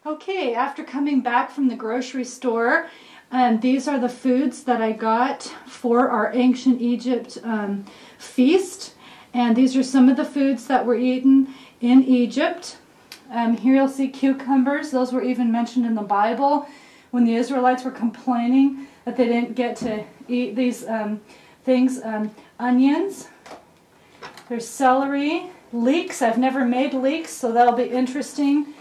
Okay, after coming back from the grocery store, these are the foods that I got for our ancient Egypt feast. And these are some of the foods that were eaten in Egypt. Here you'll see cucumbers. Those were even mentioned in the Bible when the Israelites were complaining that they didn't get to eat these things. Onions. There's celery. Leeks. I've never made leeks, so that'll be interesting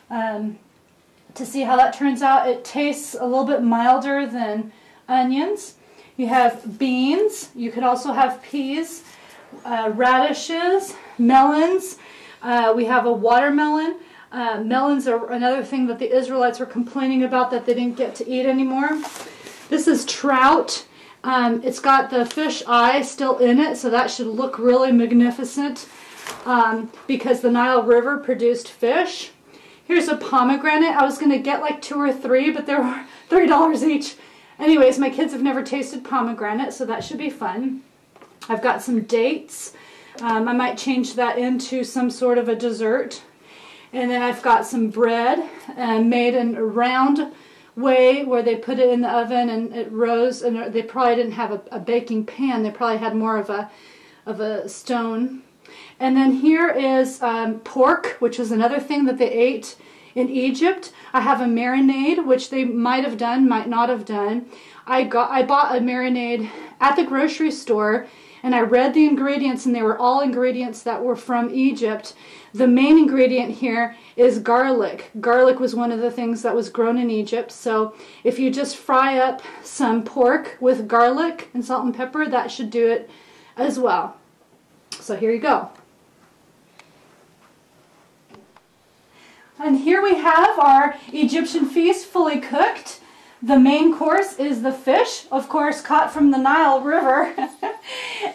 to see how that turns out. It tastes a little bit milder than onions. You have beans. You could also have peas, radishes, melons. We have a watermelon. Melons are another thing that the Israelites were complaining about that they didn't get to eat anymore. This is trout. It's got the fish eye still in it, so that should look really magnificent because the Nile River produced fish. Here's a pomegranate. I was going to get like 2 or 3, but they were $3 each. Anyways, my kids have never tasted pomegranate, so that should be fun. I've got some dates. I might change that into some sort of a dessert. And then I've got some bread made in a round way where they put it in the oven and it rose. And they probably didn't have a baking pan. They probably had more of a stone. And then here is pork, which is another thing that they ate in Egypt. I have a marinade, which they might have done, might not have done. I bought a marinade at the grocery store, and I read the ingredients, and they were all ingredients that were from Egypt. The main ingredient here is garlic. Garlic was one of the things that was grown in Egypt. So if you just fry up some pork with garlic and salt and pepper, that should do it as well. So here you go. And here we have our Egyptian feast fully cooked. The main course is the fish, of course, caught from the Nile River.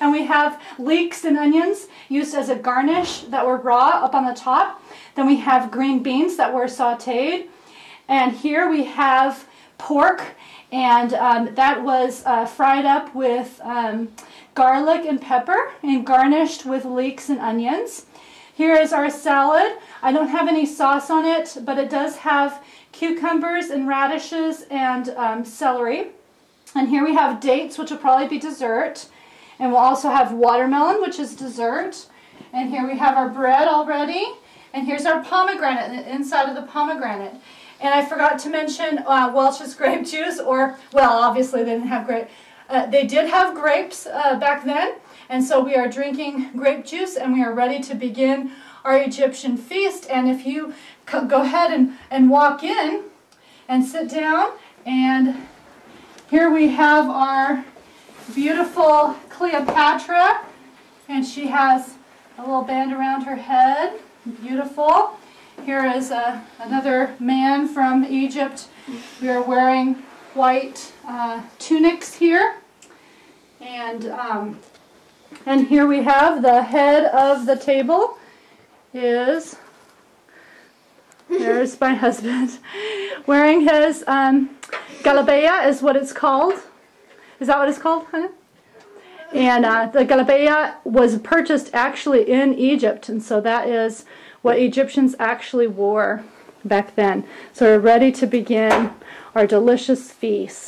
And we have leeks and onions used as a garnish that were raw up on the top. Then we have green beans that were sauteed. And here we have pork, and that was fried up with garlic and pepper and garnished with leeks and onions. Here is our salad. I don't have any sauce on it, but it does have cucumbers and radishes and celery. And here we have dates, which will probably be dessert. And we'll also have watermelon, which is dessert. And here we have our bread already. And here's our pomegranate, the inside of the pomegranate. And I forgot to mention Welch's grape juice, or, well, obviously they didn't have grape. They did have grapes back then. And so we are drinking grape juice, and we are ready to begin our Egyptian feast. And if you go ahead and walk in and sit down, and here we have our beautiful Cleopatra, and she has a little band around her head. Beautiful. Here is another man from Egypt. We are wearing white tunics here. And here we have the head of the table is, there's my husband, wearing his galabeya is what it's called. Is that what it's called, honey? And the galabeya was purchased actually in Egypt, and so that is what Egyptians actually wore back then. So we're ready to begin our delicious feast.